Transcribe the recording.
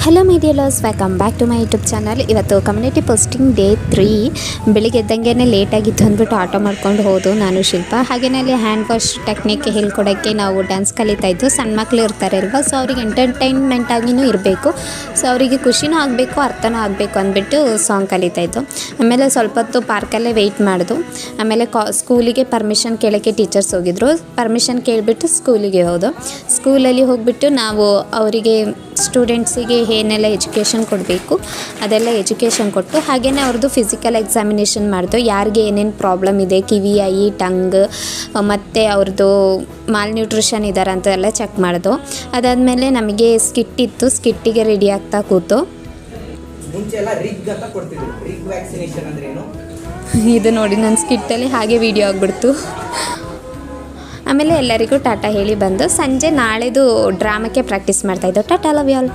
Hello my dear loves, welcome back to my YouTube channel. ಇವತ್ತು community posting day 3. ಬೆಳಿಗ್ಗೆ ಎದ್ದಂಗೆ ಲೇಟಾಗಿದ್ದು ಅಂದ್ಬಿಟ್ಟು auto ಮಾಡ್ಕೊಂಡು ಹೋದು ನಾನು ಶಿಲ್ಪ. ಹಾಗೆಯೇ ಅಲ್ಲಿ ಹ್ಯಾಂಡ್ ವಾಶ್ ಟೆಕ್ನಿಕ್ ಹೇಳ್ಕೊಡೋಕ್ಕೆ ನಾವು ಡ್ಯಾನ್ಸ್ ಕಲಿತಾ ಇದ್ದು. ಸಣ್ಣ ಮಕ್ಕಳು ಇರ್ತಾರೆ ಅಲ್ವಾ, ಸೊ ಅವ್ರಿಗೆ ಎಂಟರ್ಟೈನ್ಮೆಂಟ್ ಆಗಿಯೂ ಇರಬೇಕು, ಸೊ ಅವರಿಗೆ ಖುಷಿನೂ ಆಗಬೇಕು, ಅರ್ಥನೂ ಆಗಬೇಕು ಅಂದ್ಬಿಟ್ಟು ಸಾಂಗ್ ಕಲಿತಾ ಇದ್ದು. ಆಮೇಲೆ ಸ್ವಲ್ಪ ಹೊತ್ತು ಪಾರ್ಕಲ್ಲೇ ವೆಯ್ಟ್ ಮಾಡಿದು. ಆಮೇಲೆ ಸ್ಕೂಲಿಗೆ ಪರ್ಮಿಷನ್ ಕೇಳೋಕ್ಕೆ ಟೀಚರ್ಸ್ ಹೋಗಿದ್ರು. ಪರ್ಮಿಷನ್ ಕೇಳಿಬಿಟ್ಟು ಸ್ಕೂಲಿಗೆ ಹೋದು. ಸ್ಕೂಲಲ್ಲಿ ಹೋಗಿಬಿಟ್ಟು ನಾವು ಅವರಿಗೆ ಸ್ಟೂಡೆಂಟ್ಸಿಗೆ ಏನೆಲ್ಲ ಎಜುಕೇಷನ್ ಕೊಡಬೇಕು ಅದೆಲ್ಲ ಎಜುಕೇಷನ್ ಕೊಟ್ಟು, ಹಾಗೆಯೇ ಅವ್ರದ್ದು ಫಿಸಿಕಲ್ ಎಕ್ಸಾಮಿನೇಷನ್ ಮಾಡಿದ್ರು. ಯಾರಿಗೆ ಏನೇನು ಪ್ರಾಬ್ಲಮ್ ಇದೆ, ಕಿವಿ, ಐ, ಟಂಗ್, ಮತ್ತು ಅವ್ರದ್ದು ಮಾಲ್ ನ್ಯೂಟ್ರಿಷನ್ ಇದ್ದಾರೆ ಅಂತ ಎಲ್ಲ ಚೆಕ್ ಮಾಡಿದ್ರು. ಅದಾದಮೇಲೆ ನಮಗೆ ಸ್ಕಿಟ್ ಇತ್ತು, ಸ್ಕಿಟ್ಟಿಗೆ ರೆಡಿ ಆಗ್ತಾ ಕೂತು. ಇದು ನೋಡಿ ನನ್ನ ಸ್ಕಿಟ್ಟಲ್ಲಿ ಹಾಗೆ ವಿಡಿಯೋ ಆಗಿಬಿಡ್ತು. ಆಮೇಲೆ ಎಲ್ಲರಿಗೂ ಟಾಟಾ ಹೇಳಿ ಬಂದು ಸಂಜೆ ನಾಳೆದು ಡ್ರಾಮಕ್ಕೆ ಪ್ರಾಕ್ಟೀಸ್ ಮಾಡ್ತಾಯಿದ್ದೋ. ಟಾಟಾ, ಲವ್ ಯು ಆಲ್.